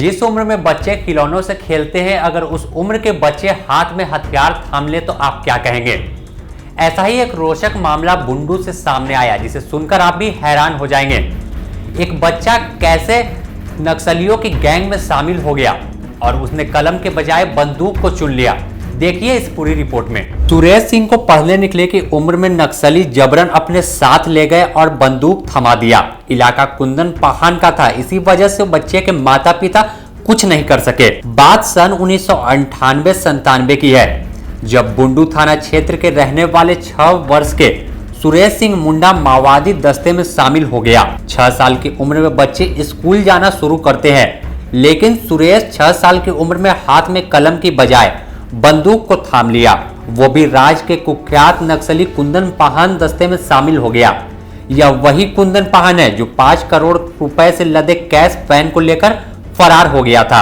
जिस उम्र में बच्चे खिलौनों से खेलते हैं, अगर उस उम्र के बच्चे हाथ में हथियार थाम ले तो आप क्या कहेंगे। ऐसा ही एक रोचक मामला बुंडू से सामने आया, जिसे सुनकर आप भी हैरान हो जाएंगे। एक बच्चा कैसे नक्सलियों की गैंग में शामिल हो गया और उसने कलम के बजाय बंदूक को चुन लिया। देखिए इस पूरी रिपोर्ट में। सुरेश सिंह को पढ़ने निकले की उम्र में नक्सली जबरन अपने साथ ले गए और बंदूक थमा दिया। इलाका कुंदन पहान का था, इसी वजह से बच्चे के माता पिता कुछ नहीं कर सके। बात सन 1998-97 की है, जब बुंडू थाना क्षेत्र के रहने वाले 6 वर्ष के सुरेश सिंह मुंडा माओवादी दस्ते में शामिल हो गया। 6 साल की उम्र में बच्चे स्कूल जाना शुरू करते हैं, लेकिन सुरेश 6 साल की उम्र में हाथ में कलम की बजाय बंदूक को थाम लिया। वो भी राज्य के कुख्यात नक्सली कुंदन पहान दस्ते में शामिल हो गया। यह वही कुंदन पहान है जो 5 करोड़ रुपए से लदे कैश वैन को लेकर फरार हो गया था।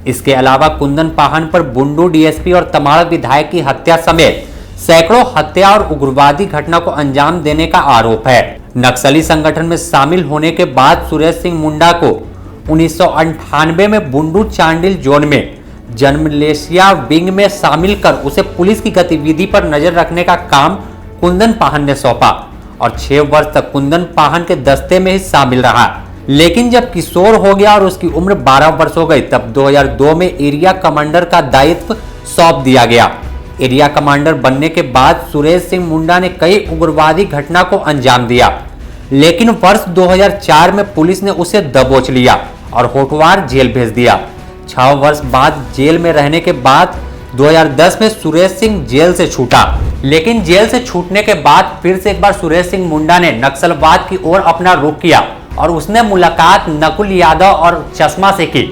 इसके अलावा कुंदन पहान पर बुंडू डीएसपी और तमाड़ विधायक की हत्या समेत सैकड़ों हत्या और उग्रवादी घटना को अंजाम देने का आरोप है। नक्सली संगठन में शामिल होने के बाद सुरेश सिंह मुंडा को 1998 में बुंडू चांडिल जोन में जन्मलेशिया विंग में शामिल कर उसे पुलिस की गतिविधि पर नजर रखने का काम कुंदन पहान ने सौंपा और 6 वर्ष तक कुंदन पहान के दस्ते में ही शामिल रहा। लेकिन जब किशोर हो गया और उसकी उम्र 12 वर्ष हो गई, तब 2002 में एरिया कमांडर का दायित्व सौंप दिया गया। एरिया कमांडर बनने के बाद सुरेश सिंह मुंडा ने कई उग्रवादी घटना को अंजाम दिया, लेकिन वर्ष 2004 में पुलिस ने उसे दबोच लिया और होटवार जेल भेज दिया। 6 वर्ष बाद जेल में रहने के बाद 2010 में सुरेश सिंह जेल से छूटा, लेकिन जेल से छूटने के बाद फिर से एक बार सुरेश सिंह मुंडा ने नक्सलवाद की ओर अपना रुख किया और उसने मुलाकात नकुल यादव और चश्मा से की।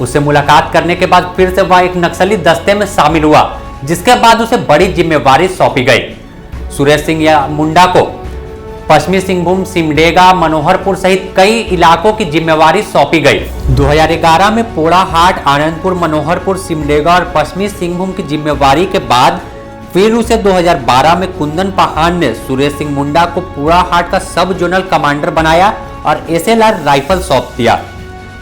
उससे मुलाकात करने के बाद फिर से वह एक नक्सली दस्ते में शामिल हुआ, जिसके बाद उसे बड़ी जिम्मेवारी सौंपी गई। सुरेश सिंह या मुंडा को पश्चिमी सिंहभूम, सिमडेगा, मनोहरपुर सहित कई इलाकों की जिम्मेवारी सौंपी गई। 2011 में पोड़ाहाट, आनंदपुर, मनोहरपुर, सिमडेगा और पश्चिमी सिंहभूम की जिम्मेवारी के बाद फिर उसे 2012 में कुंदन पहान ने सुरेश सिंह मुंडा को पोड़ाहाट का सब जोनल कमांडर बनाया और एसएलआर राइफल सौंप दिया।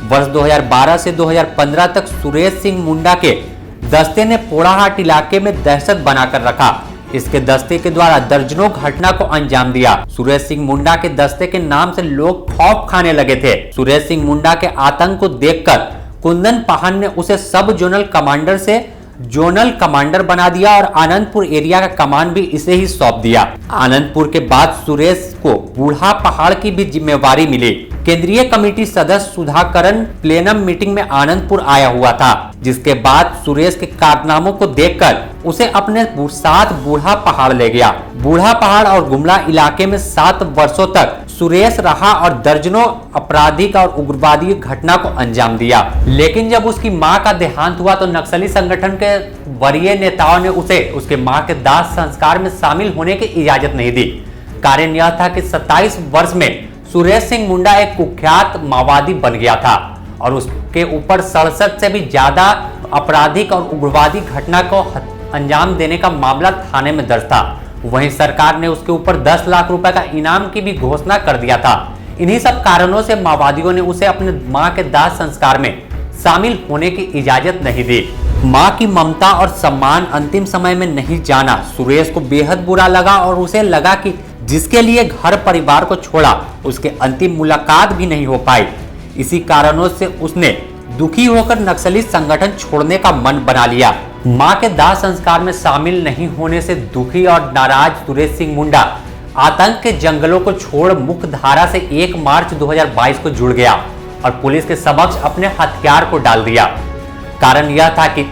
वर्ष 2012 से 2015 तक सुरेश सिंह मुंडा के दस्ते ने पोड़ाहाट इलाके में दहशत बनाकर रखा। इसके दस्ते के द्वारा दर्जनों घटना को अंजाम दिया। सुरेश सिंह मुंडा के दस्ते के नाम से लोग खौफ खाने लगे थे। सुरेश सिंह मुंडा के आतंक को देखकर कुंदन पहान ने उसे सब जोनल कमांडर से जोनल कमांडर बना दिया और आनंदपुर एरिया का कमान भी इसे ही सौंप दिया। आनंदपुर के बाद सुरेश को बूढ़ा पहाड़ की भी जिम्मेवारी मिली। केंद्रीय कमेटी सदस्य सुधाकरण प्लेनम मीटिंग में आनंदपुर आया हुआ था, जिसके बाद सुरेश के कारनामों को देखकर उसे अपने साथ बूढ़ा पहाड़ ले गया। बूढ़ा पहाड़ और गुमला इलाके में 7 वर्षों तक सुरेश रहा और दर्जनों आपराधिक और उग्रवादी घटना को अंजाम दिया। लेकिन जब उसकी मां का देहांत हुआ तो नक्सली संगठन के वरीय नेताओं ने उसे उसके मां के दाह संस्कार में शामिल होने की इजाजत नहीं दी। कारण यह था कि 27 वर्ष में सुरेश सिंह मुंडा एक कुख्यात माओवादी बन गया था और उसके ऊपर 67 से भी ज्यादा आपराधिक और उग्रवादी घटना को अंजाम देने का मामला थाने में दर्ज था। वहीं सरकार ने उसके ऊपर 10 लाख रुपए का इनाम की भी घोषणा कर दिया था। इन्हीं सब कारणों से माओवादियों ने उसे अपने मां के दाह संस्कार में शामिल होने की इजाजत नहीं दी। मां की ममता और सम्मान अंतिम समय में नहीं जाना सुरेश को बेहद बुरा लगा और उसे लगा कि जिसके लिए घर परिवार को छोड़ा, उसके अंतिम मुलाकात भी नहीं हो पाई। इसी कारणों से उसने दुखी होकर नक्सली संगठन छोड़ने का मन बना लिया। मां के दाह संस्कार में शामिल नहीं होने से दुखी और नाराज सुरेश सिंह मुंडा आतंक के जंगलों को छोड़ मुख्य धारा से 1 मार्च 2022 को जुड़ गया और पुलिस के समक्ष अपने हथियार को डाल दिया। कारण यह था कि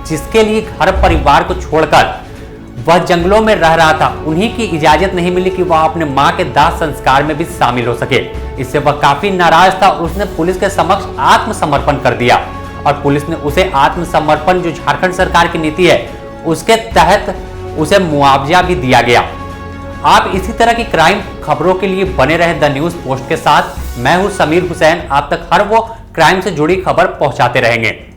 जिसके लिए घर परिवार को छोड़कर वह जंगलों में रह रहा था, उन्हीं की इजाजत नहीं मिली कि वह अपने मां के दाह संस्कार में भी शामिल हो सके। इससे वह काफी नाराज था और उसने पुलिस के समक्ष आत्मसमर्पण कर दिया और पुलिस ने उसे आत्मसमर्पण, जो झारखंड सरकार की नीति है, उसके तहत उसे मुआवजा भी दिया गया। आप इसी तरह की क्राइम खबरों के लिए बने रहे द न्यूज पोस्ट के साथ। मैं हूं समीर हुसैन, आप तक हर वो क्राइम से जुड़ी खबर पहुंचाते रहेंगे।